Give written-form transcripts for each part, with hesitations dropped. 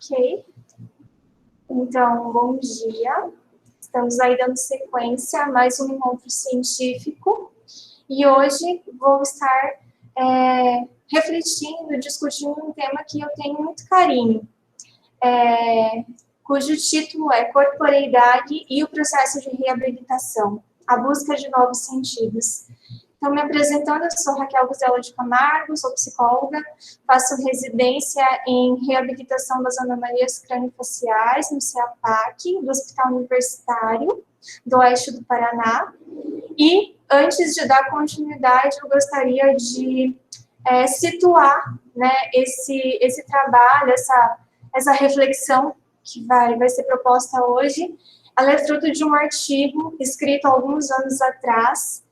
Ok. Então, bom dia. Estamos aí dando sequência a mais um encontro científico. E hoje vou estar refletindo, discutindo um tema que eu tenho muito carinho, cujo título é Corporeidade e o processo de reabilitação, a busca de novos sentidos. Então, me apresentando, eu sou Raquel Guzela de Camargo, sou psicóloga, faço residência em reabilitação das anomalias crâniofaciais no CEAPAC, do Hospital Universitário do Oeste do Paraná. E, antes de dar continuidade, eu gostaria de situar, né, esse trabalho, essa reflexão que vai ser proposta hoje. Ela é fruto de um artigo escrito há alguns anos atrás,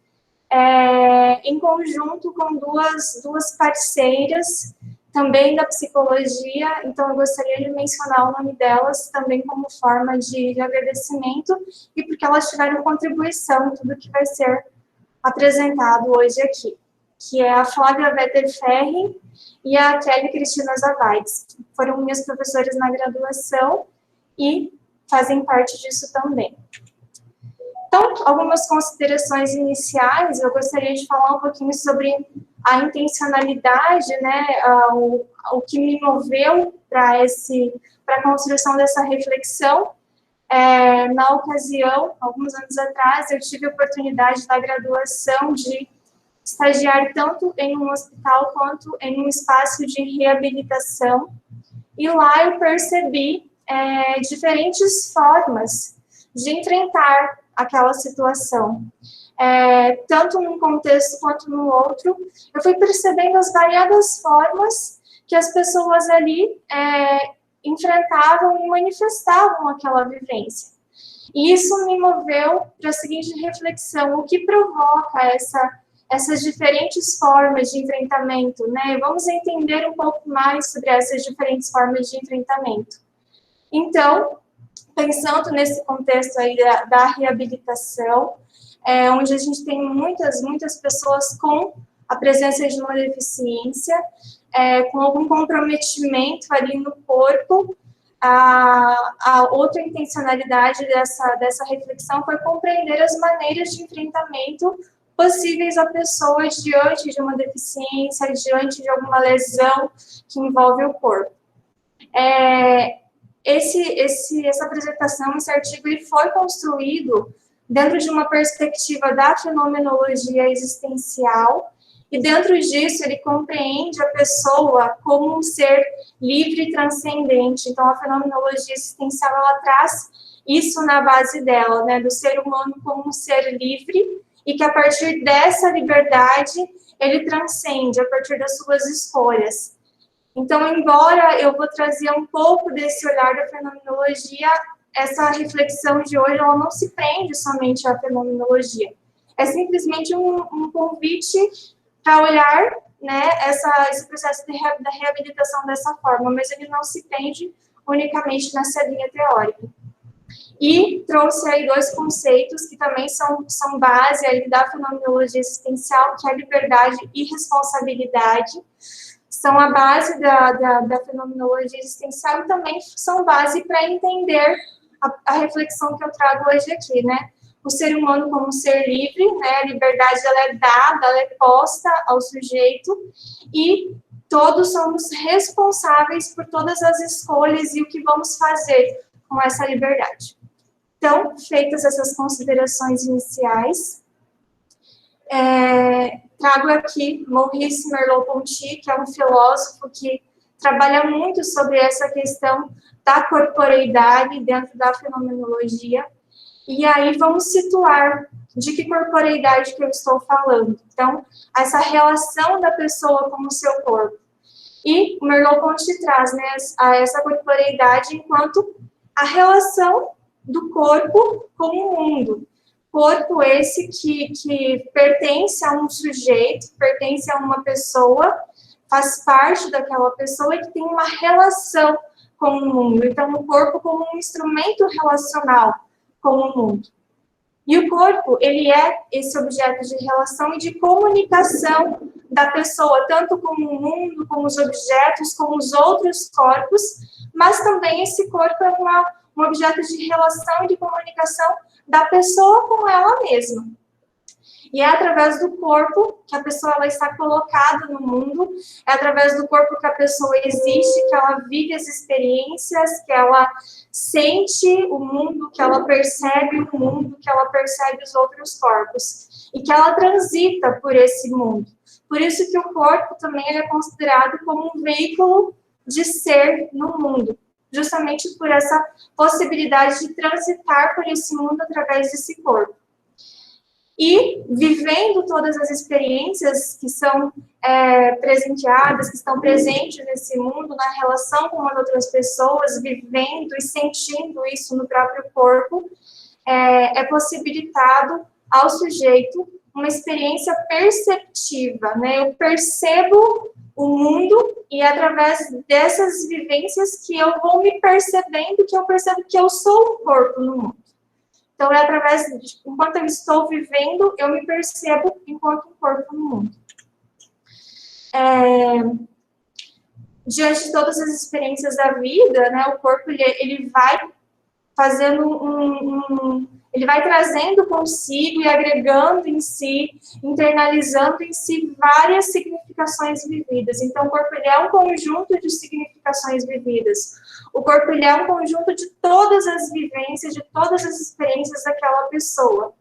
em conjunto com duas parceiras, também da psicologia. Então eu gostaria de mencionar o nome delas também como forma de agradecimento e porque elas tiveram contribuição em tudo que vai ser apresentado hoje aqui, que é a Flávia Vetterferri e a Kelly Cristina Zavaides, que foram minhas professoras na graduação e fazem parte disso também. Então, algumas considerações iniciais, eu gostaria de falar um pouquinho sobre a intencionalidade, né, o que me moveu para a construção dessa reflexão. Na ocasião, alguns anos atrás, eu tive a oportunidade da graduação de estagiar tanto em um hospital quanto em um espaço de reabilitação, e lá eu percebi diferentes formas de enfrentar aquela situação. Tanto num contexto quanto no outro, eu fui percebendo as variadas formas que as pessoas ali enfrentavam e manifestavam aquela vivência. E isso me moveu para a seguinte reflexão: o que provoca essas diferentes formas de enfrentamento, né? Vamos entender um pouco mais sobre essas diferentes formas de enfrentamento. Então, pensando nesse contexto aí da reabilitação, onde a gente tem muitas pessoas com a presença de uma deficiência, com algum comprometimento ali no corpo, a outra intencionalidade dessa reflexão foi compreender as maneiras de enfrentamento possíveis a pessoas diante de uma deficiência, diante de alguma lesão que envolve o corpo. Essa apresentação, esse artigo, ele foi construído dentro de uma perspectiva da fenomenologia existencial, e dentro disso ele compreende a pessoa como um ser livre e transcendente. Então, a fenomenologia existencial, ela traz isso na base dela, né, do ser humano como um ser livre, e que a partir dessa liberdade ele transcende, a partir das suas escolhas. Então, embora eu vou trazer um pouco desse olhar da fenomenologia, essa reflexão de hoje, ela não se prende somente à fenomenologia. É simplesmente um convite para olhar, né, esse processo da reabilitação dessa forma, mas ele não se prende unicamente nessa linha teórica. E trouxe aí dois conceitos que também são base aí da fenomenologia existencial, que é a liberdade e responsabilidade. São a base da fenomenologia existencial e também são base para entender a reflexão que eu trago hoje aqui, né? O ser humano como um ser livre, né? A liberdade, ela é dada, ela é posta ao sujeito, e todos somos responsáveis por todas as escolhas e o que vamos fazer com essa liberdade. Então, feitas essas considerações iniciais, trago aqui Maurice Merleau-Ponty, que é um filósofo que trabalha muito sobre essa questão da corporeidade dentro da fenomenologia. E aí vamos situar de que corporeidade que eu estou falando. Então, essa relação da pessoa com o seu corpo. E o Merleau-Ponty traz, né, essa corporeidade enquanto a relação do corpo com o mundo. Corpo esse que pertence a um sujeito, pertence a uma pessoa, faz parte daquela pessoa e que tem uma relação com o mundo. Então, o corpo como um instrumento relacional com o mundo. E o corpo, ele é esse objeto de relação e de comunicação da pessoa, tanto com o mundo, com os objetos, com os outros corpos, mas também esse corpo é um objeto de relação e de comunicação da pessoa com ela mesma. E é através do corpo que a pessoa ela está colocada no mundo, é através do corpo que a pessoa existe, que ela vive as experiências, que ela sente o mundo, que ela percebe o mundo, que ela percebe os outros corpos, e que ela transita por esse mundo. Por isso que o corpo também é considerado como um veículo de ser no mundo, justamente por essa possibilidade de transitar por esse mundo através desse corpo. E vivendo todas as experiências que são presenteadas, que estão presentes nesse mundo, na relação com as outras pessoas, vivendo e sentindo isso no próprio corpo, é possibilitado ao sujeito uma experiência perceptiva, né? Eu percebo o mundo e é através dessas vivências que eu vou me percebendo, que eu percebo que eu sou um corpo no mundo. Então, é através de, enquanto eu estou vivendo, eu me percebo enquanto um corpo no mundo. Diante de todas as experiências da vida, né, o corpo ele vai fazendo ele vai trazendo consigo e agregando em si, internalizando em si várias significações vividas. Então, o corpo ele é um conjunto de significações vividas. O corpo ele é um conjunto de todas as vivências, de todas as experiências daquela pessoa.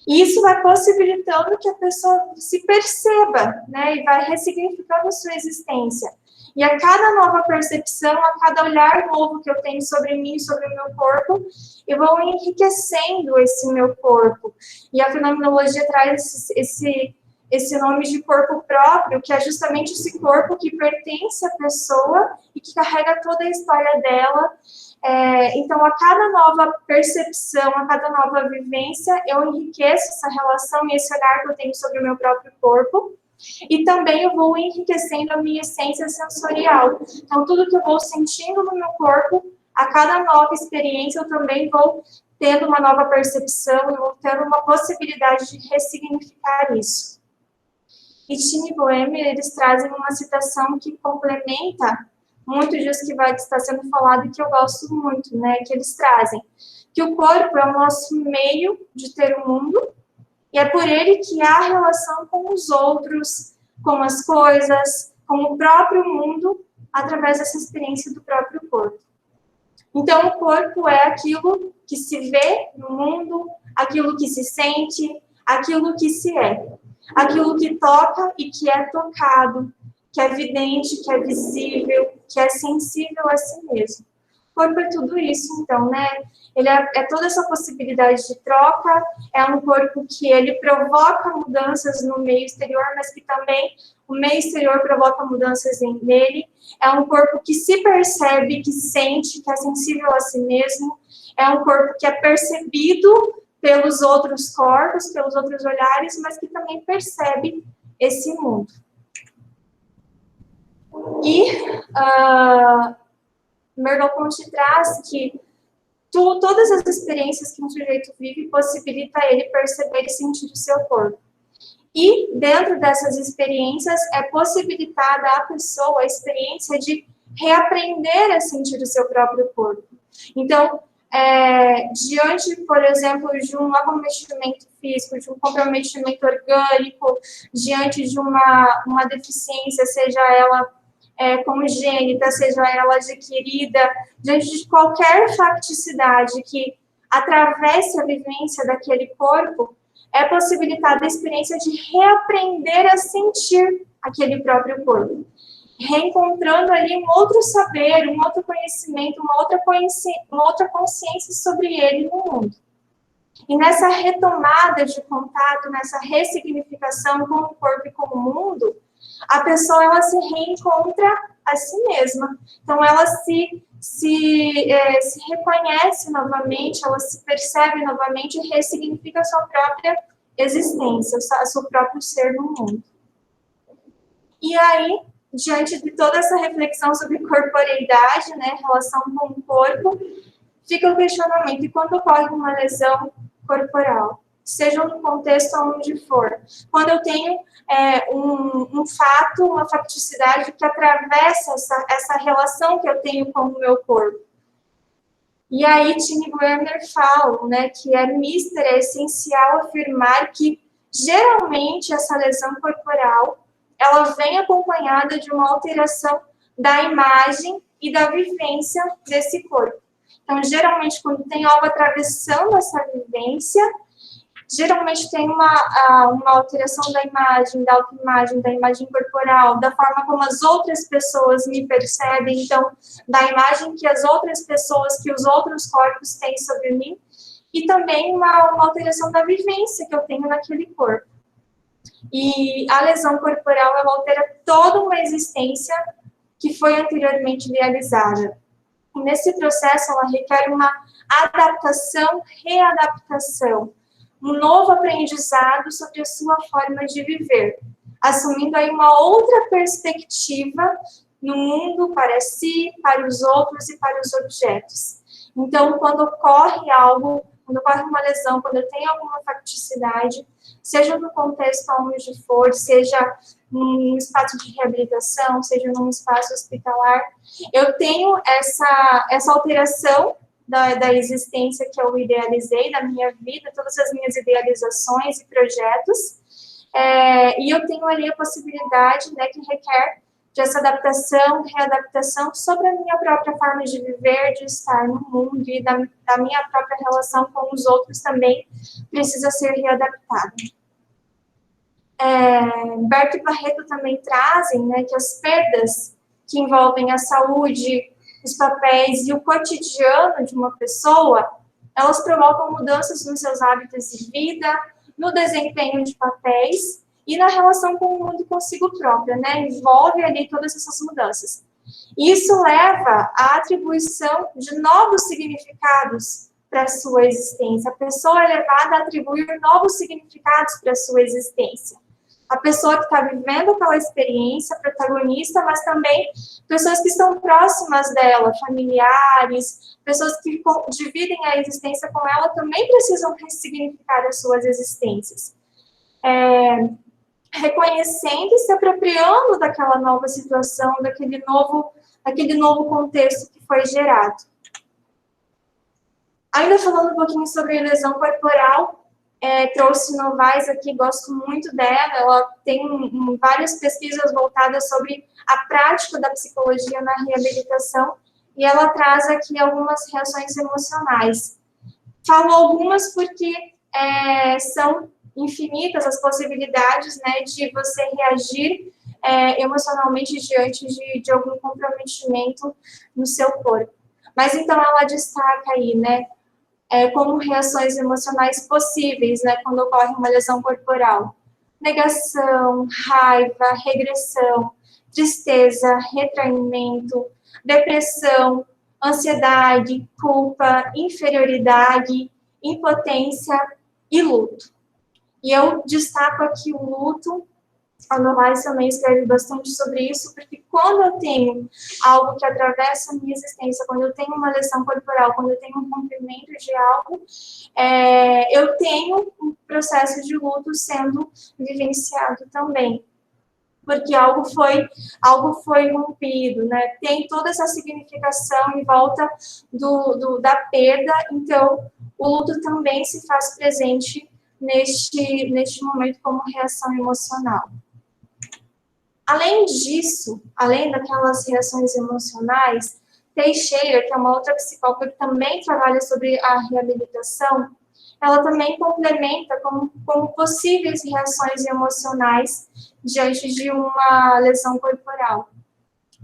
E isso vai possibilitando que a pessoa se perceba, né, e vai ressignificando a sua existência. E a cada nova percepção, a cada olhar novo que eu tenho sobre mim, sobre o meu corpo, eu vou enriquecendo esse meu corpo. E a fenomenologia traz esse nome de corpo próprio, que é justamente esse corpo que pertence à pessoa e que carrega toda a história dela. Então, a cada nova percepção, a cada nova vivência, eu enriqueço essa relação e esse olhar que eu tenho sobre o meu próprio corpo. E também eu vou enriquecendo a minha essência sensorial. Então, tudo que eu vou sentindo no meu corpo, a cada nova experiência, eu também vou tendo uma nova percepção, eu vou tendo uma possibilidade de ressignificar isso. E Tim e Boehmer, eles trazem uma citação que complementa muito disso que vai estar sendo falado e que eu gosto muito, né? Que eles trazem que o corpo é o nosso meio de ter o mundo, e é por ele que há relação com os outros, com as coisas, com o próprio mundo, através dessa experiência do próprio corpo. Então, o corpo é aquilo que se vê no mundo, aquilo que se sente, aquilo que se é. Aquilo que toca e que é tocado, que é vidente, que é visível, que é sensível a si mesmo. O corpo é tudo isso, então, né? Ele é toda essa possibilidade de troca, é um corpo que ele provoca mudanças no meio exterior, mas que também o meio exterior provoca mudanças nele. É um corpo que se percebe, que sente, que é sensível a si mesmo. É um corpo que é percebido pelos outros corpos, pelos outros olhares, mas que também percebe esse mundo. E Merleau-Ponty traz que todas as experiências que um sujeito vive possibilita ele perceber e sentir o seu corpo. E, dentro dessas experiências, é possibilitada à pessoa a experiência de reaprender a sentir o seu próprio corpo. Então, diante, por exemplo, de um acometimento físico, de um comprometimento orgânico, diante de uma deficiência, seja ela congênita, seja ela adquirida, diante de qualquer facticidade que atravesse a vivência daquele corpo, é possibilitada a experiência de reaprender a sentir aquele próprio corpo, reencontrando ali um outro saber, um outro conhecimento, uma outra consciência sobre ele no mundo. E nessa retomada de contato, nessa ressignificação com o corpo e com o mundo, a pessoa ela se reencontra a si mesma. Então, ela se reconhece novamente, ela se percebe novamente e ressignifica a sua própria existência, o seu próprio ser no mundo. E aí, diante de toda essa reflexão sobre corporeidade, né, relação com o corpo, fica o questionamento: e quando ocorre uma lesão corporal? seja no contexto onde for. Quando eu tenho um fato, uma facticidade que atravessa essa relação que eu tenho com o meu corpo. E aí, Tini Werner fala, né, que é essencial afirmar que, geralmente, essa lesão corporal, ela vem acompanhada de uma alteração da imagem e da vivência desse corpo. Então, geralmente, quando tem algo atravessando essa vivência, geralmente tem uma alteração da imagem, da autoimagem, da imagem corporal, da forma como as outras pessoas me percebem, então, da imagem que as outras pessoas, que os outros corpos têm sobre mim, e também uma alteração da vivência que eu tenho naquele corpo. E a lesão corporal, ela altera toda uma existência que foi anteriormente idealizada. E nesse processo, ela requer uma adaptação, readaptação, um novo aprendizado sobre a sua forma de viver, assumindo aí uma outra perspectiva no mundo para si, para os outros e para os objetos. Então, quando ocorre algo, quando ocorre uma lesão, quando eu tenho alguma facticidade, seja no contexto onde for, seja num espaço de reabilitação, seja num espaço hospitalar, eu tenho essa alteração da existência que eu idealizei, da minha vida, todas as minhas idealizações e projetos, e eu tenho ali a possibilidade, né, que requer dessa adaptação, readaptação sobre a minha própria forma de viver, de estar no mundo e da minha própria relação com os outros também precisa ser readaptada. Berto e Barreto também trazem, né, que as perdas que envolvem a saúde, os papéis e o cotidiano de uma pessoa, elas provocam mudanças nos seus hábitos de vida, no desempenho de papéis e na relação com o mundo consigo própria, né? Envolve ali todas essas mudanças. Isso leva à atribuição de novos significados para a sua existência. A pessoa é levada a atribuir novos significados para a sua existência. A pessoa que está vivendo aquela experiência, protagonista, mas também pessoas que estão próximas dela, familiares, pessoas que dividem a existência com ela, também precisam ressignificar as suas existências. Reconhecendo e se apropriando daquela nova situação, daquele novo contexto que foi gerado. Ainda falando um pouquinho sobre lesão corporal, trouxe Novaes aqui, gosto muito dela, ela tem várias pesquisas voltadas sobre a prática da psicologia na reabilitação, e ela traz aqui algumas reações emocionais. Falo algumas porque são infinitas as possibilidades, né, de você reagir emocionalmente diante de algum comprometimento no seu corpo. Mas então ela destaca aí, né, como reações emocionais possíveis, né, quando ocorre uma lesão corporal. Negação, raiva, regressão, tristeza, retraimento, depressão, ansiedade, culpa, inferioridade, impotência e luto. E eu destaco aqui o luto. A Novaes também escreve bastante sobre isso, porque quando eu tenho algo que atravessa a minha existência, quando eu tenho uma lesão corporal, quando eu tenho um rompimento de algo, eu tenho um processo de luto sendo vivenciado também. Porque algo foi rompido, né? Tem toda essa significação em volta da perda, então o luto também se faz presente neste momento como reação emocional. Além disso, além daquelas reações emocionais, Teixeira, que é uma outra psicóloga que também trabalha sobre a reabilitação, ela também complementa como possíveis reações emocionais diante de uma lesão corporal.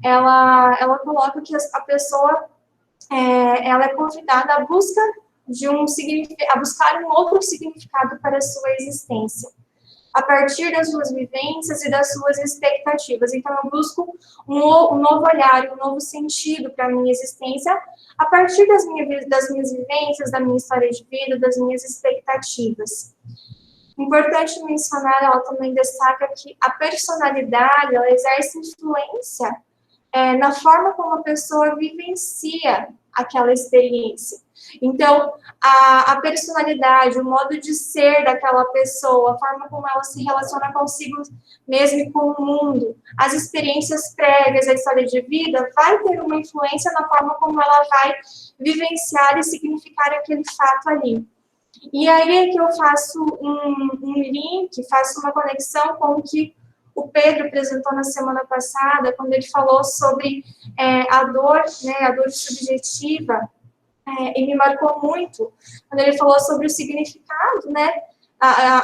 Ela coloca que a pessoa ela é convidada a buscar um outro significado para a sua existência, a partir das suas vivências e das suas expectativas. Então, eu busco um novo olhar, um novo sentido para a minha existência, a partir das minhas vivências, da minha história de vida, das minhas expectativas. Importante mencionar, ela também destaca que a personalidade, ela exerce influência na forma como a pessoa vivencia aquela experiência. Então, a personalidade, o modo de ser daquela pessoa, a forma como ela se relaciona consigo mesmo e com o mundo, as experiências prévias, a história de vida, vai ter uma influência na forma como ela vai vivenciar e significar aquele fato ali. E aí é que eu faço um link, faço uma conexão com o que o Pedro apresentou na semana passada, quando ele falou sobre a dor, né, a dor subjetiva, e me marcou muito, quando ele falou sobre o significado, né,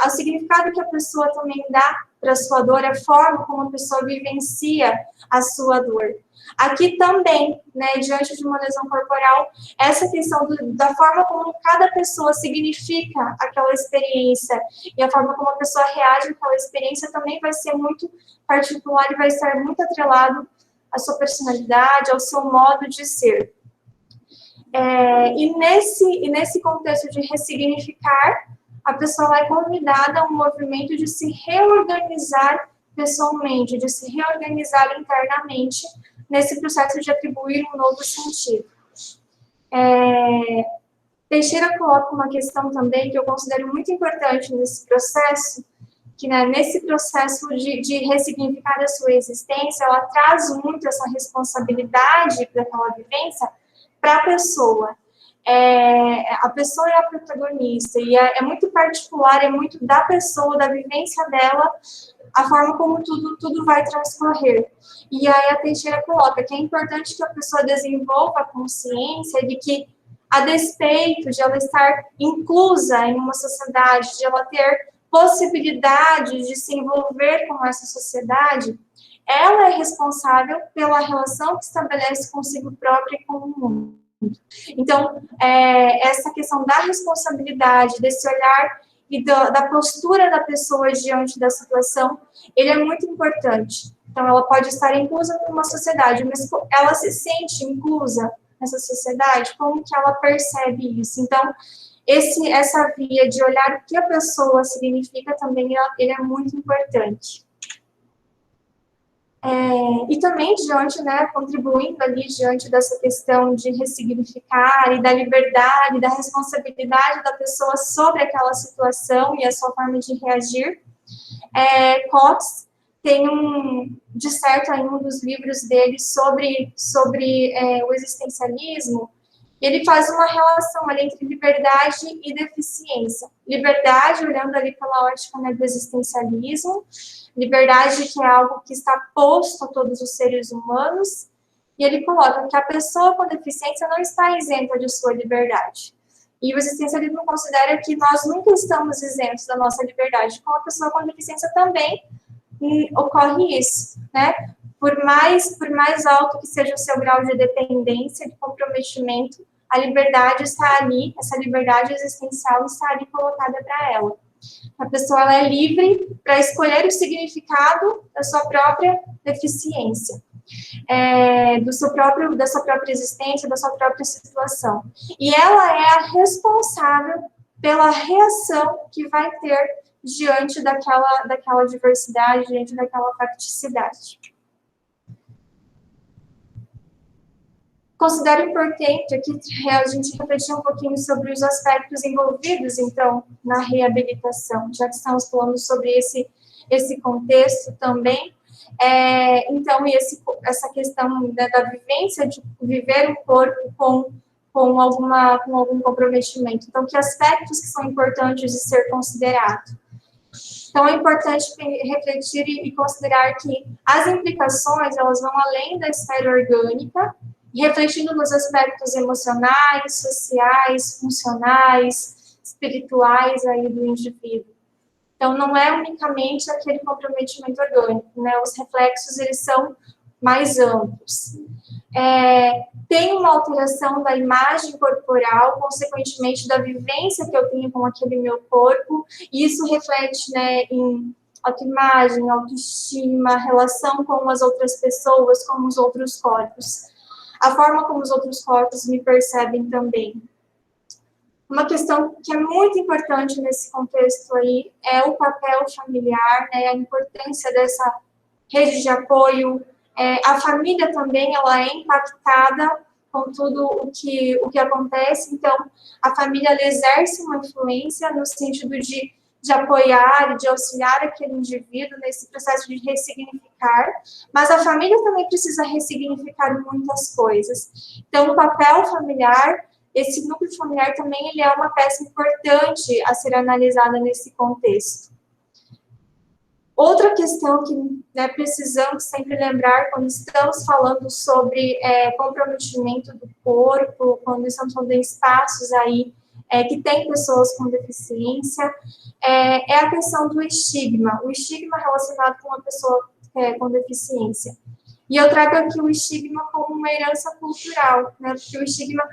o significado que a pessoa também dá para a sua dor, a forma como a pessoa vivencia a sua dor. Aqui também, né, diante de uma lesão corporal, essa questão da forma como cada pessoa significa aquela experiência e a forma como a pessoa reage àquela experiência também vai ser muito particular e vai estar muito atrelado à sua personalidade, ao seu modo de ser. E nesse contexto de ressignificar, a pessoa é convidada a um movimento de se reorganizar pessoalmente, de se reorganizar internamente nesse processo de atribuir um novo sentido. Teixeira coloca uma questão também que eu considero muito importante nesse processo, que né, nesse processo de ressignificar a sua existência, ela traz muito essa responsabilidade daquela vivência para a pessoa. A pessoa é a protagonista, e é muito particular, é muito da pessoa, da vivência dela, a forma como tudo vai transcorrer. E aí a Teixeira coloca que é importante que a pessoa desenvolva a consciência de que, a despeito de ela estar inclusa em uma sociedade, de ela ter possibilidade de se envolver com essa sociedade, ela é responsável pela relação que estabelece consigo própria e com o mundo. Então, essa questão da responsabilidade, desse olhar e da postura da pessoa diante da situação, ele é muito importante. Então, ela pode estar inclusa numa sociedade, mas ela se sente inclusa nessa sociedade, como que ela percebe isso? Então, essa via de olhar o que a pessoa significa também, ele é muito importante. E também diante, né, contribuindo ali diante dessa questão de ressignificar e da liberdade, da responsabilidade da pessoa sobre aquela situação e a sua forma de reagir, Cox tem disserta em um dos livros dele sobre o existencialismo. Ele faz uma relação ali entre liberdade e deficiência. Liberdade, olhando ali pela ótica, né, do existencialismo, liberdade que é algo que está posto a todos os seres humanos, e ele coloca que a pessoa com deficiência não está isenta de sua liberdade. E o existencialismo considera que nós nunca estamos isentos da nossa liberdade. Com a pessoa com deficiência também ocorre isso, né? Por mais alto que seja o seu grau de dependência, de comprometimento, a liberdade está ali, essa liberdade existencial está ali colocada para ela. A pessoa ela é livre para escolher o significado da sua própria deficiência, da sua própria existência, da sua própria situação. E ela é a responsável pela reação que vai ter diante daquela diversidade, diante daquela facticidade. Considero importante aqui a gente refletir um pouquinho sobre os aspectos envolvidos, então, na reabilitação, já que estamos falando sobre esse contexto também. Então, essa questão da vivência de viver um corpo com algum comprometimento. Então, que aspectos que são importantes de ser considerados? Então, é importante refletir e considerar que as implicações, elas vão além da esfera orgânica, e refletindo nos aspectos emocionais, sociais, funcionais, espirituais aí do indivíduo. Então, não é unicamente aquele comprometimento orgânico, né? Os reflexos, eles são mais amplos. Tem uma alteração da imagem corporal, consequentemente da vivência que eu tenho com aquele meu corpo, e isso reflete, né, em autoimagem, autoestima, relação com as outras pessoas, com os outros corpos. A forma como os outros corpos me percebem também. Uma questão que é muito importante nesse contexto aí é o papel familiar, né, a importância dessa rede de apoio, A família também, ela é impactada com tudo o que acontece, então, a família ela exerce uma influência no sentido de apoiar e de auxiliar aquele indivíduo nesse processo de ressignificar, mas a família também precisa ressignificar muitas coisas. Então, o papel familiar, esse núcleo familiar também ele é uma peça importante a ser analisada nesse contexto. Outra questão que, né, precisamos sempre lembrar quando estamos falando sobre comprometimento do corpo, quando estamos falando em espaços aí que tem pessoas com deficiência, é a questão do estigma, o estigma relacionado com uma pessoa com deficiência. E eu trago aqui o estigma como uma herança cultural, né? Porque o estigma,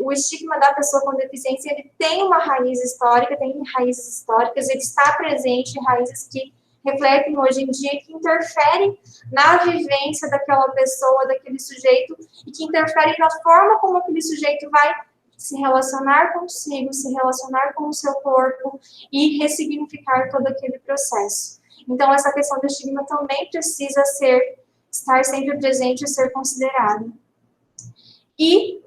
o estigma da pessoa com deficiência, ele tem uma raiz histórica, tem raízes históricas, ele está presente em raízes que refletem hoje em dia, que interferem na vivência daquela pessoa, daquele sujeito, e que interferem na forma como aquele sujeito vai se relacionar consigo, se relacionar com o seu corpo e ressignificar todo aquele processo. Então, essa questão do estigma também precisa estar sempre presente e ser considerada. E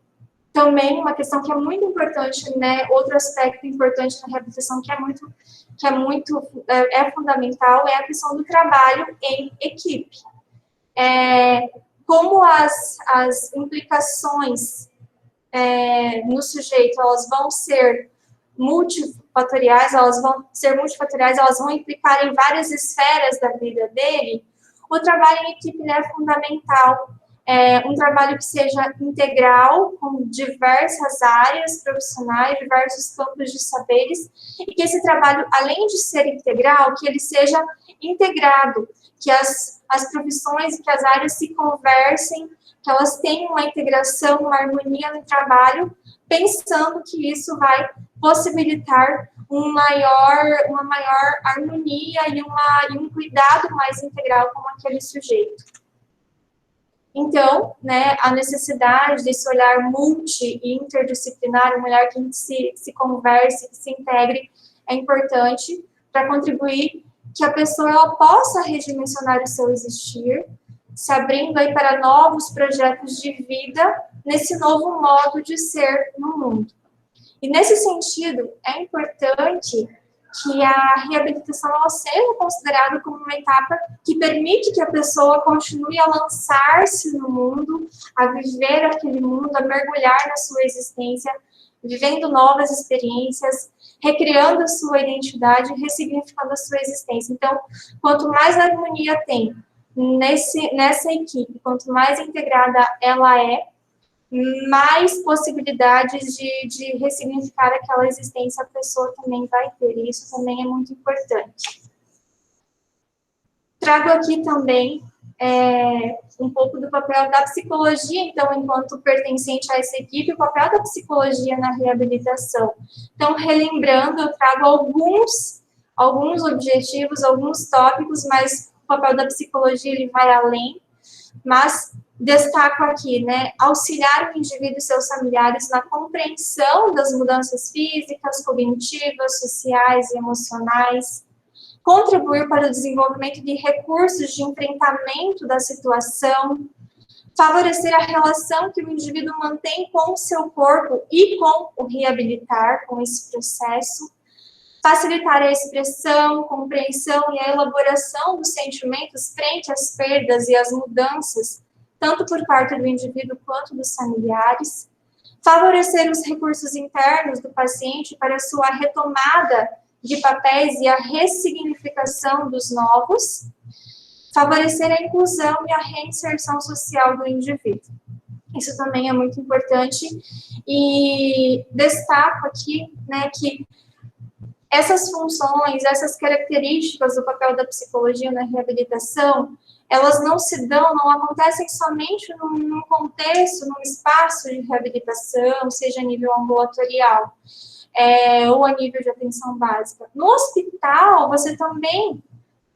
também uma questão que é muito importante, né, outro aspecto importante na reabilitação que é fundamental, é a questão do trabalho em equipe. Como as implicações no sujeito, elas vão ser multifatoriais, elas vão implicar em várias esferas da vida dele, o trabalho em equipe é fundamental. Um trabalho que seja integral, com diversas áreas profissionais, diversos campos de saberes, e que esse trabalho, além de ser integral, que ele seja integrado, que as profissões e que as áreas se conversem, que elas tenham uma integração, uma harmonia no trabalho, pensando que isso vai possibilitar uma maior harmonia e um cuidado mais integral com aquele sujeito. Então, né, a necessidade desse olhar multi e interdisciplinar, um olhar que se converse, que se integre, é importante para contribuir que a pessoa ela possa redimensionar o seu existir, se abrindo aí para novos projetos de vida nesse novo modo de ser no mundo. E nesse sentido, é importante que a reabilitação ela seja considerada como uma etapa que permite que a pessoa continue a lançar-se no mundo, a viver aquele mundo, a mergulhar na sua existência, vivendo novas experiências, recriando a sua identidade, ressignificando a sua existência. Então, quanto mais harmonia tem nessa equipe, quanto mais integrada ela mais possibilidades de ressignificar aquela existência a pessoa também vai ter, e isso também é muito importante. Trago aqui também um pouco do papel da psicologia, então, enquanto pertencente a essa equipe, o papel da psicologia na reabilitação. Então, relembrando, eu trago alguns objetivos, alguns tópicos, mas o papel da psicologia ele vai além, mas destaco aqui, né, auxiliar o indivíduo e seus familiares na compreensão das mudanças físicas, cognitivas, sociais e emocionais, contribuir para o desenvolvimento de recursos de enfrentamento da situação, favorecer a relação que o indivíduo mantém com o seu corpo e com o reabilitar, com esse processo, facilitar a expressão, compreensão e a elaboração dos sentimentos frente às perdas e às mudanças, tanto por parte do indivíduo quanto dos familiares, favorecer os recursos internos do paciente para sua retomada de papéis e a ressignificação dos novos, favorecer a inclusão e a reinserção social do indivíduo. Isso também é muito importante e destaco aqui, né, que essas funções, essas características do papel da psicologia na reabilitação, elas não acontecem somente num contexto, num espaço de reabilitação, seja a nível ambulatorial, ou a nível de atenção básica. No hospital, você também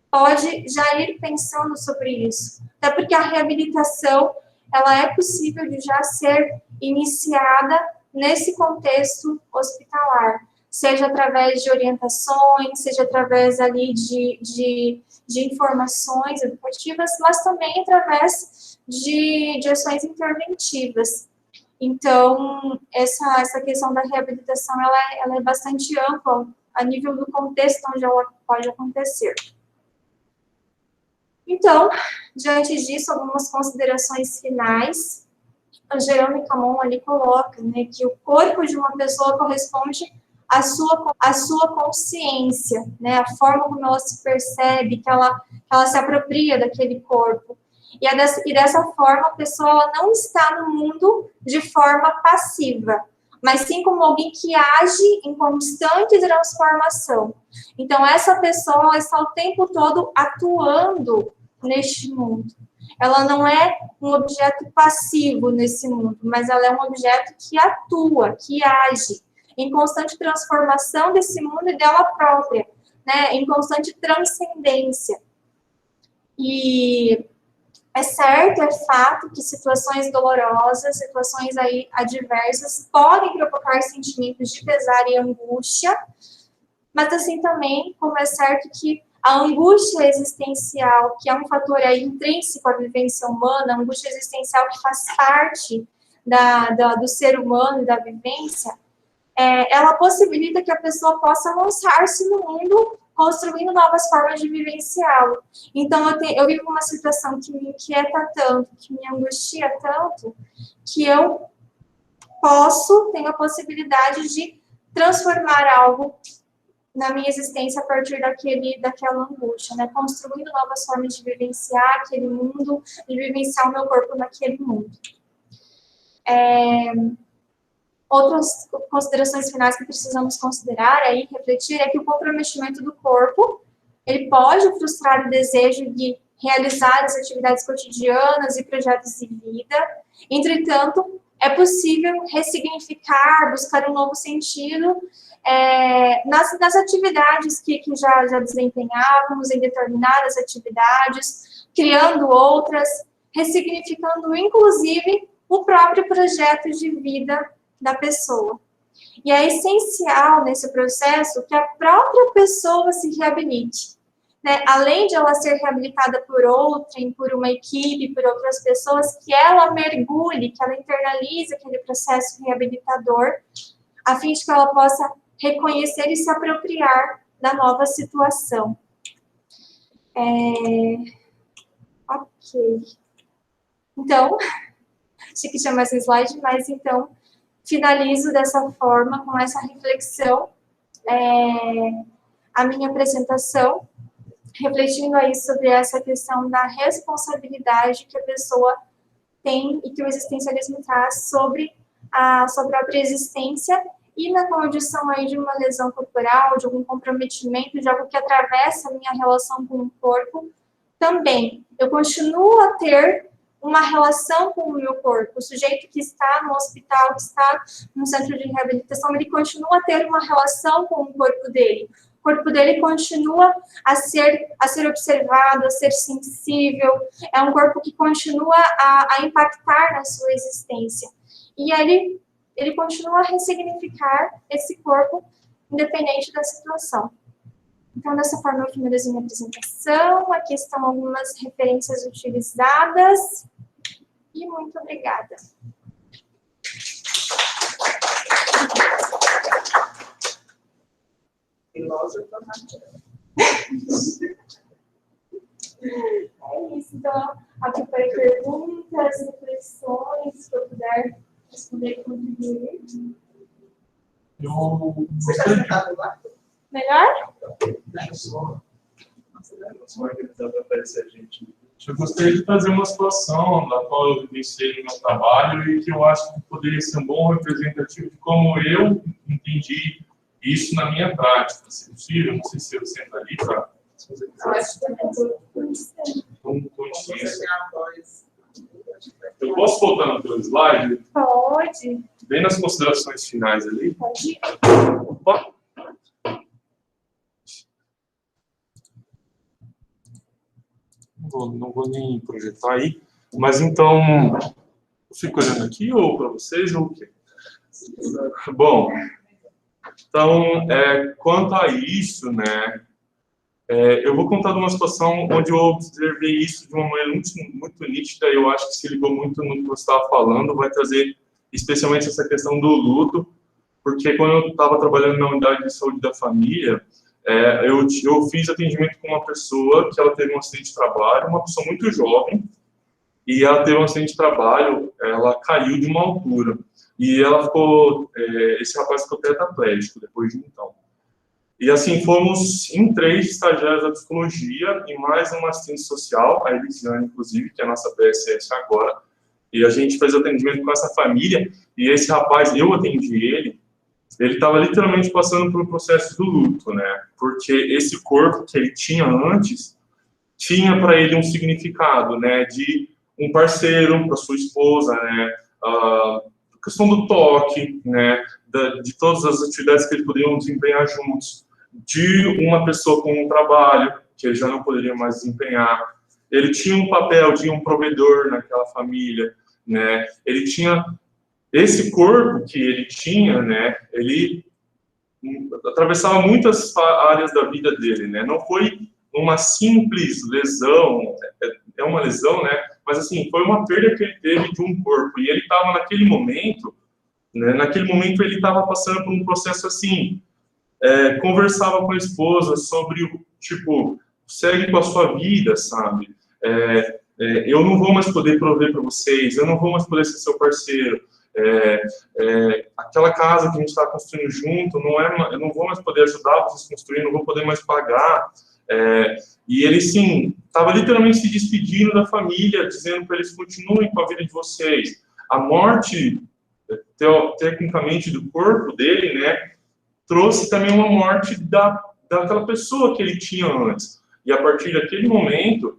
pode já ir pensando sobre isso, até porque a reabilitação, ela é possível de já ser iniciada nesse contexto hospitalar. seja através de orientações, seja através ali de informações educativas, mas também através de ações interventivas. Então, essa questão da reabilitação, ela é bastante ampla a nível do contexto onde ela pode acontecer. Então, diante disso, algumas considerações finais. A Jerome Camon ali coloca, né, que o corpo de uma pessoa corresponde à sua consciência, né, a forma como ela se percebe, que ela se apropria daquele corpo. E dessa forma, a pessoa não está no mundo de forma passiva, mas sim como alguém que age em constante transformação. Então, essa pessoa está o tempo todo atuando neste mundo. Ela não é um objeto passivo nesse mundo, mas ela é um objeto que atua, que age, em constante transformação desse mundo e dela própria, né, em constante transcendência. E é certo, é fato que situações dolorosas, situações aí adversas, podem provocar sentimentos de pesar e angústia, mas assim também, como é certo que a angústia existencial, que é um fator aí intrínseco à vivência humana, a angústia existencial que faz parte do ser humano e da vivência, ela possibilita que a pessoa possa lançar-se no mundo construindo novas formas de vivenciá-lo. Então, eu vivo uma situação que me inquieta tanto, que me angustia tanto, que eu tenho a possibilidade de transformar algo na minha existência a partir daquela angústia, né? Construindo novas formas de vivenciar aquele mundo e vivenciar o meu corpo naquele mundo. Outras considerações finais que precisamos considerar aí, refletir, é que o comprometimento do corpo, ele pode frustrar o desejo de realizar as atividades cotidianas e projetos de vida. Entretanto, é possível ressignificar, buscar um novo sentido nas atividades que já desempenhávamos, em determinadas atividades, criando outras, ressignificando, inclusive, o próprio projeto de vida da pessoa. E é essencial nesse processo que a própria pessoa se reabilite, né? Além de ela ser reabilitada por outrem, por uma equipe, por outras pessoas, que ela mergulhe, que ela internalize aquele processo reabilitador, a fim de que ela possa reconhecer e se apropriar da nova situação. Ok. Então, achei que tinha mais um slide, mas então finalizo dessa forma, com essa reflexão, a minha apresentação, refletindo aí sobre essa questão da responsabilidade que a pessoa tem e que o existencialismo traz sobre a própria existência e na condição aí de uma lesão corporal, de algum comprometimento, de algo que atravessa a minha relação com o corpo, também eu continuo a ter uma relação com o meu corpo. O sujeito que está no hospital, que está no centro de reabilitação, ele continua a ter uma relação com o corpo dele. O corpo dele continua a ser observado, a ser sensível. É um corpo que continua a impactar na sua existência. E ele continua a ressignificar esse corpo, independente da situação. Então, dessa forma, eu finalizo minha apresentação. Aqui estão algumas referências utilizadas. E muito obrigada. É isso. Então, aqui para perguntas, reflexões, se eu puder responder e contribuir. Você está sentado lá? Melhor? Eu gostaria de trazer uma situação na qual eu vivenciei no meu trabalho e que eu acho que poderia ser um bom representativo de como eu entendi isso na minha prática. Se possível, não sei se eu sento ali para... Eu posso voltar no teu slide? Pode. Bem nas considerações finais ali. Pode. Opa! Não vou nem projetar aí, mas então, eu fico olhando aqui ou para vocês ou o quê? Bom, Então, quanto a isso, né, eu vou contar de uma situação onde eu observei isso de uma maneira muito nítida, e eu acho que se ligou muito no que você estava falando, vai trazer especialmente essa questão do luto, porque quando eu estava trabalhando na unidade de saúde da família, eu fiz atendimento com uma pessoa que ela teve um acidente de trabalho, uma pessoa muito jovem, e ela teve um acidente de trabalho, ela caiu de uma altura, e ela ficou, esse rapaz ficou tetraplégico depois de então. E assim, fomos em 3 estagiários da psicologia e mais uma assistente social, a Elisiane, inclusive, que é a nossa PSS agora, e a gente fez atendimento com essa família, e esse rapaz, eu atendi ele estava literalmente passando por um processo do luto, né? Porque esse corpo que ele tinha antes tinha para ele um significado, né? De um parceiro para sua esposa, né? A questão do toque, né? De todas as atividades que eles poderiam desempenhar juntos, de uma pessoa com um trabalho que ele já não poderia mais desempenhar. Ele tinha um papel de um provedor naquela família, né? Ele tinha esse corpo que ele tinha, né, ele atravessava muitas áreas da vida dele, né, não foi uma simples lesão, é uma lesão, né, mas assim, foi uma perda que ele teve de um corpo, e ele estava naquele momento, né, ele estava passando por um processo assim, conversava com a esposa sobre o, tipo, segue com a sua vida, sabe, eu não vou mais poder prover para vocês, eu não vou mais poder ser seu parceiro, aquela casa que a gente está construindo junto, eu não vou mais poder ajudar vocês a construir, não vou poder mais pagar. E ele, sim, estava literalmente se despedindo da família, dizendo para eles continuem com a vida de vocês. A morte, tecnicamente, do corpo dele, né, trouxe também uma morte daquela pessoa que ele tinha antes. E a partir daquele momento,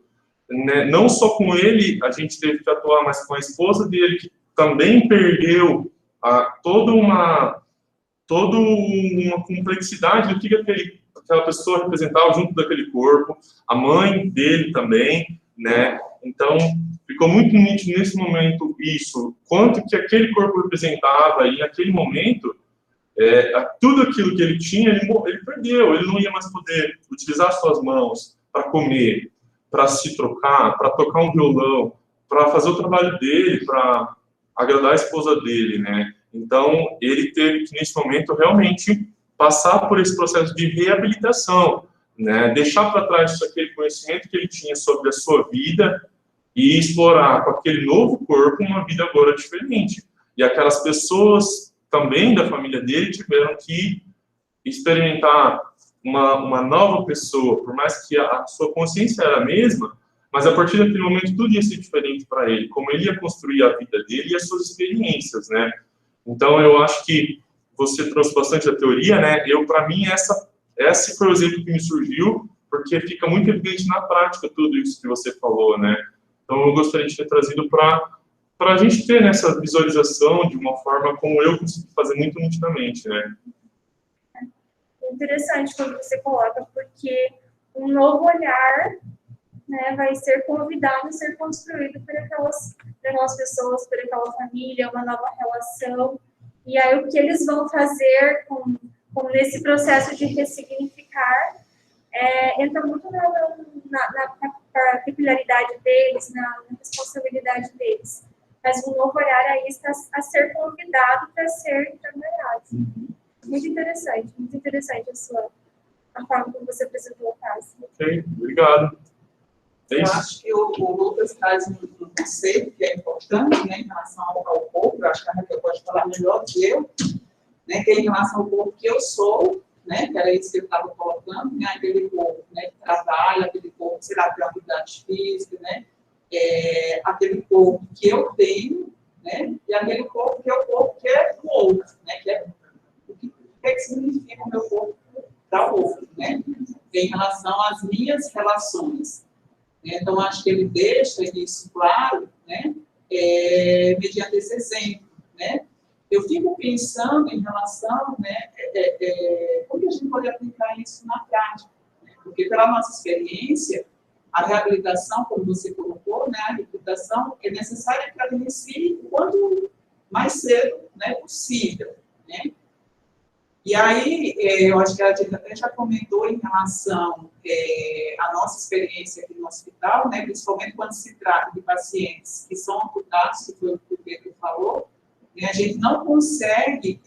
né, não só com ele a gente teve que atuar, mas com a esposa dele, que também perdeu toda uma complexidade do que aquela pessoa representava junto daquele corpo, a mãe dele também, né? Então, ficou muito nítido nesse momento isso, quanto que aquele corpo representava, e naquele momento, tudo aquilo que ele tinha, ele perdeu, ele não ia mais poder utilizar suas mãos para comer, para se trocar, para tocar um violão, para fazer o trabalho dele, para agradar a esposa dele, né? Então, ele teve que, nesse momento, realmente passar por esse processo de reabilitação, né? Deixar para trás aquele conhecimento que ele tinha sobre a sua vida e explorar com aquele novo corpo uma vida agora diferente. E aquelas pessoas também da família dele tiveram que experimentar uma nova pessoa, por mais que a sua consciência era a mesma, mas a partir daquele momento tudo ia ser diferente para ele, como ele ia construir a vida dele e as suas experiências, né? Então eu acho que você trouxe bastante a teoria, né? Para mim, esse foi o exemplo que me surgiu, porque fica muito evidente na prática tudo isso que você falou, né? Então eu gostaria de ter trazido para a gente ter nessa visualização de uma forma como eu consegui fazer muito nitidamente, né? Interessante quando você coloca, porque um novo olhar, né, vai ser convidado a ser construído por aquelas pessoas, por aquela família, uma nova relação. E aí o que eles vão fazer com nesse processo de ressignificar entra muito na peculiaridade deles, na responsabilidade deles. Mas um novo olhar aí está a ser convidado para ser trabalhado. Muito interessante a forma como você apresentou o caso. Ok, obrigado. Eu acho que o Lucas traz um conceito que é importante, né, em relação ao corpo. Eu acho que a Raquel pode falar melhor que eu, né, que é em relação ao corpo que eu sou, né, que era isso que eu estava colocando, né, aquele corpo, né, que trabalha, aquele corpo, sei lá, tem atividade física, né, aquele corpo que eu tenho, né, e aquele corpo que é o corpo que é do outro, né, que é o que significa o meu corpo para o outro, né, em relação às minhas relações. Então, acho que ele deixa isso claro, né, mediante esse exemplo, né. Eu fico pensando em relação, né, como a gente pode aplicar isso na prática, né? Porque pela nossa experiência, a reabilitação, como você colocou, né, a reabilitação é necessária para inicie o quanto mais cedo, né, possível, né. E aí, eu acho que a gente até já comentou em relação à nossa experiência aqui no hospital, né, principalmente quando se trata de pacientes que são amputados, que foi o que o Pedro falou, né, a gente não consegue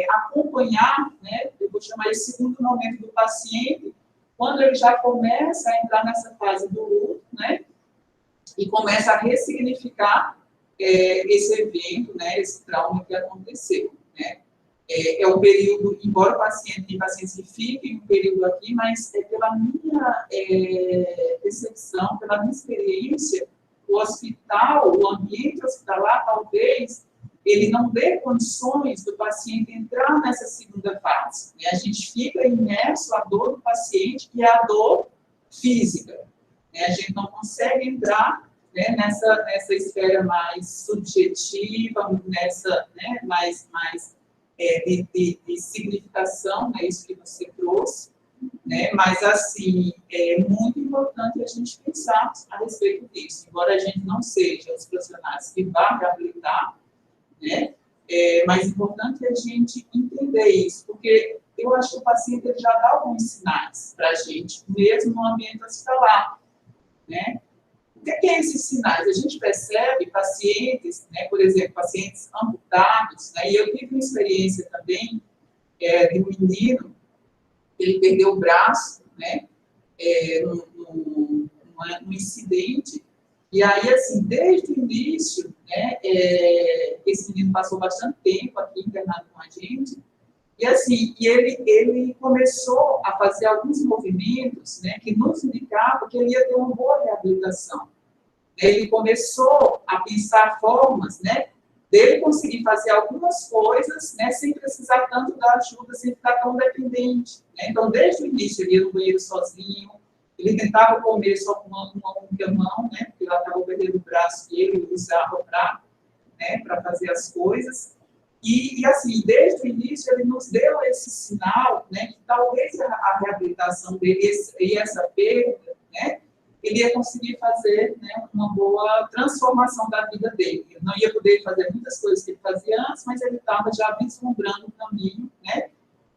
acompanhar, né, eu vou chamar esse segundo momento do paciente, quando ele já começa a entrar nessa fase do luto, né, e começa a ressignificar esse evento, né, esse trauma que aconteceu, né. É um período, embora o paciente, tem pacientes que fiquem um período aqui, mas pela minha percepção, pela minha experiência, o hospital, o ambiente hospitalar, talvez, ele não dê condições do paciente entrar nessa segunda fase. Né? A gente fica imerso à dor do paciente, que é a dor física. Né? A gente não consegue entrar, né, nessa esfera mais subjetiva, nessa, né, mais de significação, né, isso que você trouxe, né, mas, assim, é muito importante a gente pensar a respeito disso, embora a gente não seja os profissionais que vão reabilitar, né, mas é importante a gente entender isso, porque eu acho que o paciente ele já dá alguns sinais para a gente, mesmo no ambiente hospitalar, né. O que é esses sinais? A gente percebe pacientes, né, por exemplo, pacientes amputados, né, e eu tive uma experiência também de um menino, ele perdeu o braço, né, num incidente, e aí, assim, desde o início, né, esse menino passou bastante tempo aqui internado com a gente, e assim, ele começou a fazer alguns movimentos, né, que nos indicavam que ele ia ter uma boa reabilitação. Ele começou a pensar formas, né, dele conseguir fazer algumas coisas, né, sem precisar tanto da ajuda, sem ficar tão dependente. Né? Então, desde o início, ele ia no banheiro sozinho, ele tentava comer só com uma única mão, né, porque ela estava perdendo o braço que ele usava para, né, fazer as coisas. E, assim, desde o início, ele nos deu esse sinal, né, que talvez a reabilitação dele e essa perda, né, ele ia conseguir fazer, né, uma boa transformação da vida dele. Ele não ia poder fazer muitas coisas que ele fazia antes, mas ele estava já vislumbrando o caminho, né,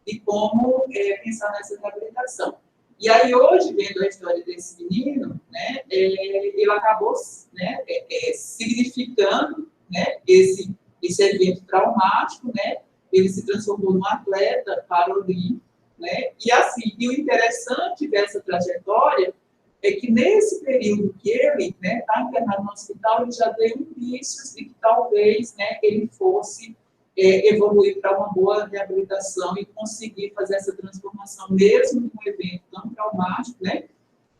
de como pensar nessa reabilitação. E aí, hoje, vendo a história desse menino, né, ele acabou, né, significando, né, esse evento traumático, né, ele se transformou num atleta paralímpico, né, e assim, e o interessante dessa trajetória é que nesse período que ele está internado no hospital, ele já deu indícios de que talvez, né, ele fosse evoluir para uma boa reabilitação e conseguir fazer essa transformação, mesmo num evento tão traumático, né?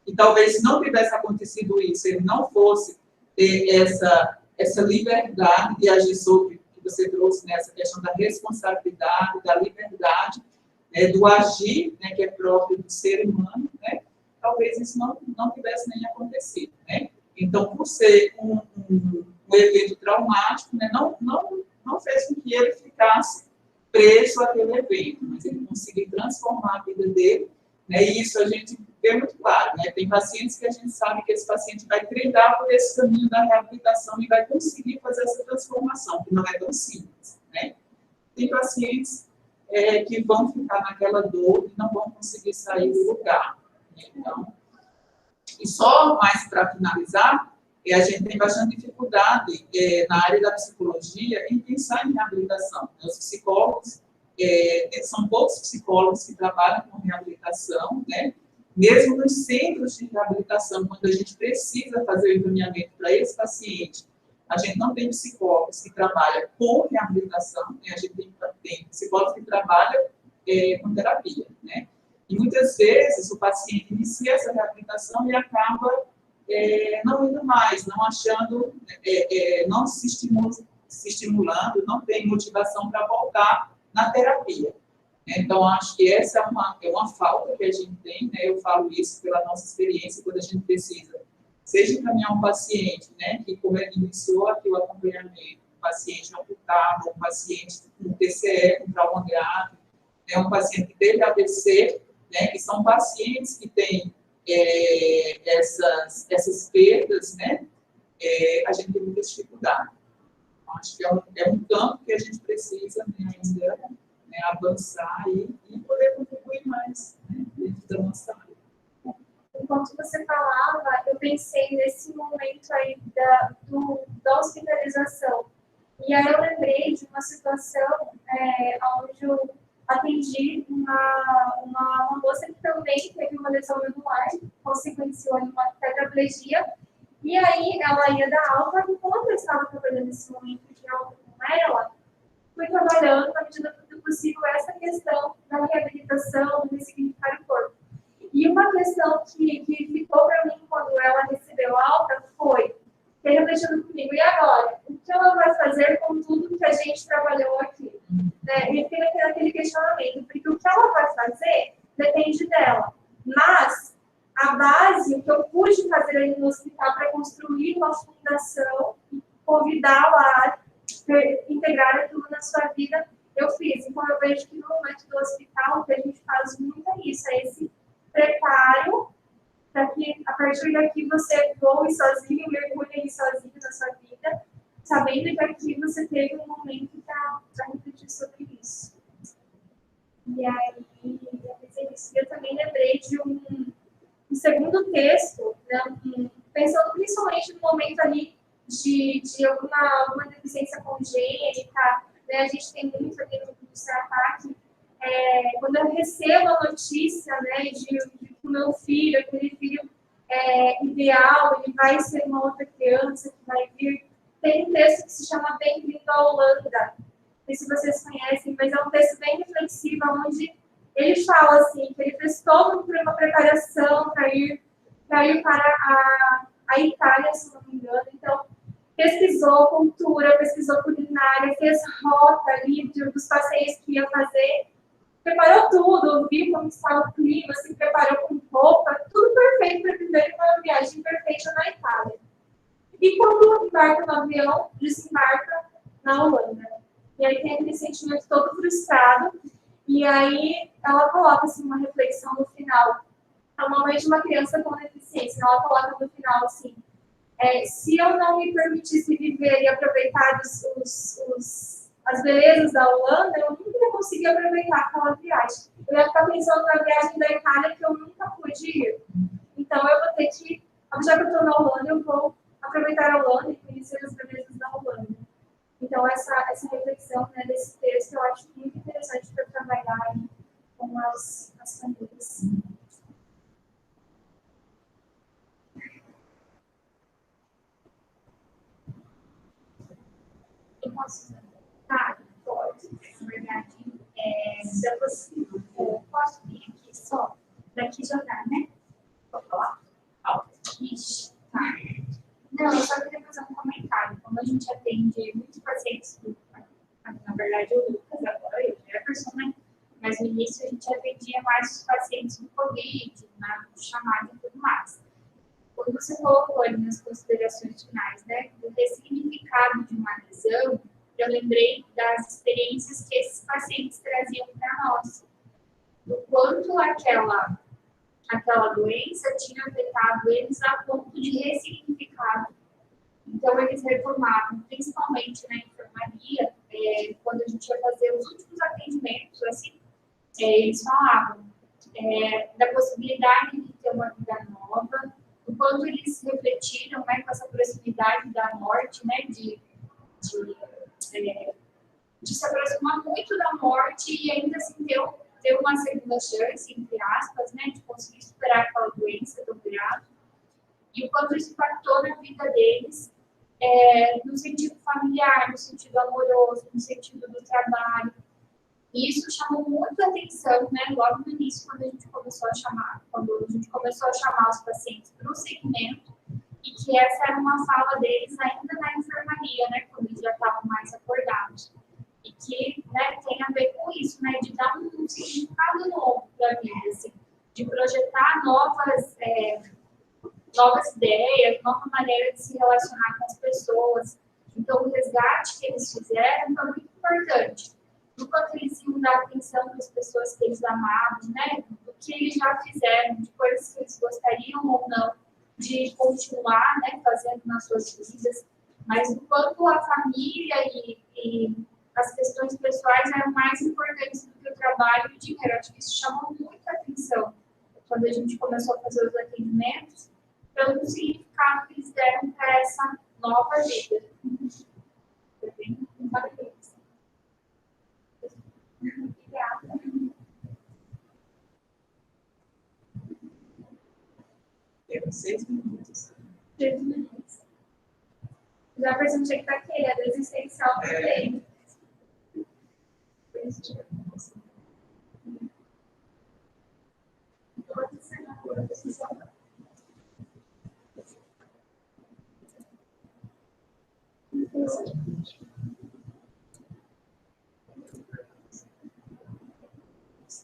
E talvez se não tivesse acontecido isso, ele não fosse ter essa liberdade de agir sobre o que você trouxe, né, essa questão da responsabilidade, da liberdade, né, do agir, né, que é próprio do ser humano, né? Talvez isso não tivesse nem acontecido, né? Então, por ser um evento traumático, né, não fez com que ele ficasse preso àquele evento, mas ele conseguiu transformar a vida dele, né, e isso a gente vê muito claro, né? Tem pacientes que a gente sabe que esse paciente vai trilhar por esse caminho da reabilitação e vai conseguir fazer essa transformação, que não é tão simples, né? Tem pacientes que vão ficar naquela dor e não vão conseguir sair do lugar. Então, e só mais para finalizar, a gente tem bastante dificuldade na área da psicologia em pensar em reabilitação. Os psicólogos, são poucos psicólogos que trabalham com reabilitação, né? Mesmo nos centros de reabilitação, quando a gente precisa fazer o encaminhamento para esse paciente, a gente não tem psicólogos que trabalham com reabilitação, né? A gente tem psicólogos que trabalham com terapia, né? E muitas vezes o paciente inicia essa reabilitação e acaba não indo mais, não achando, não se estimulando, não tem motivação para voltar na terapia. Então, acho que essa é uma falta que a gente tem, né? Eu falo isso pela nossa experiência, quando a gente precisa, seja encaminhar um paciente, né, que como ele iniciou aqui o acompanhamento, um paciente amputado, um paciente com TCE, com trauma grave, né, um paciente que teve AVC, né, que são pacientes que têm essas perdas, né, a gente tem muita dificuldade. Acho que é um campo que a gente precisa, né, ainda né, avançar e poder contribuir mais, né, dentro da nossa área. Enquanto você falava, eu pensei nesse momento aí da hospitalização. E aí eu lembrei de uma situação onde eu atendi uma moça que também teve uma lesão medular, consequenciou em uma tetraplegia, e aí ela ia dar alta, e quando eu estava trabalhando nesse momento de alta com ela, fui trabalhando, na medida do possível, essa questão da reabilitação, do ressignificar o corpo. E uma questão que ficou para mim quando ela recebeu alta foi ter refletido comigo, e agora? O que ela vai fazer com tudo que a gente trabalhou aqui? Né? E fica aquele questionamento, porque o que ela vai fazer depende dela. Mas a base, o que eu pude fazer ali no hospital para construir uma fundação e convidá-la a integrar aquilo na sua vida, eu fiz. Então eu vejo que no momento do hospital, o que a gente faz muito é isso, é esse preparo para que a partir daqui você voe sozinho, mergulhe sozinho na sua vida, sabendo que aqui você teve um momento para refletir sobre isso. E aí, eu pensei nisso. Eu também lembrei de um segundo texto, né, pensando principalmente no momento ali de alguma deficiência congênita, né, a gente tem muito ali no CEAPAC, quando eu recebo a notícia, né, de que o meu filho, aquele filho ideal, ele vai ser uma outra criança que vai vir. Tem um texto que se chama Bem-vindo à Holanda. Não sei se vocês conhecem, mas é um texto bem reflexivo, onde ele fala assim, que ele fez toda uma preparação para ir para a Itália, se não me engano. Então, pesquisou cultura, pesquisou culinária, fez rota ali dos passeios que ia fazer, preparou tudo, viu como estava o clima, se preparou com roupa, tudo perfeito para viver uma viagem perfeita na Itália. E quando embarca no avião, desembarca na Holanda. E aí tem aquele sentimento todo frustrado, e aí ela coloca assim, uma reflexão no final. A mamãe de uma criança com deficiência, ela coloca no final assim, se eu não me permitisse viver e aproveitar as belezas da Holanda, eu nunca ia conseguir aproveitar aquela viagem. Eu ia ficar pensando na viagem da Itália que eu nunca pude ir. Então, eu vou ter que, já que eu estou na Holanda, eu vou aproveitar a Holanda e conhecer as belezas da Holanda. Então, essa reflexão, né, desse texto eu acho muito interessante para trabalhar aí com as famílias. Eu posso tá, pode, na verdade, se é possível, posso vir aqui só para te jogar, né? Vou falar? Ixi, tá. Não, eu só queria fazer um comentário. Como a gente atende muitos pacientes, na verdade, o Lucas agora, eu Jefferson, né? Mas no início a gente atendia mais os pacientes do Covid, na chamada e tudo mais. Quando você colocou ali nas considerações finais, né, do ressignificado de uma lesão, eu lembrei das experiências que esses pacientes traziam para nós. Do quanto aquela doença tinha afetado eles a ponto de ressignificado. Então, eles reformavam, principalmente na enfermaria, quando a gente ia fazer os últimos atendimentos, assim, eles falavam da possibilidade de ter uma vida nova, o quanto eles refletiram, né, com essa proximidade da morte, né, de se aproximar muito da morte e ainda assim ter uma segunda chance, entre aspas, né, de conseguir superar aquela doença tão grave. E o quanto isso impactou na vida deles, no sentido familiar, no sentido amoroso, no sentido do trabalho. E isso chamou muito a atenção, né, logo no início, quando a gente começou a chamar os pacientes para o segmento, e que essa era uma fala deles ainda na enfermaria, né, quando eles já estavam mais acordados. E que, né, tem a ver com isso, né, de dar um significado novo para a vida, assim, de projetar novas ideias, nova maneira de se relacionar com as pessoas. Então, o resgate que eles fizeram foi muito importante. Enquanto eles iam dar atenção para as pessoas que eles amavam, né, do que eles já fizeram, de coisas que eles gostariam ou não de continuar, né, fazendo nas suas vidas, mas enquanto a família e as questões pessoais eram mais importantes do que o trabalho e o dinheiro. Acho que isso chamou muita atenção quando a gente começou a fazer os atendimentos, pelo significado que eles deram para essa nova vida. Foi bem parabéns. Obrigada. Temos 6 minutos. 3 minutos. Já percebi que está querendo existencial também.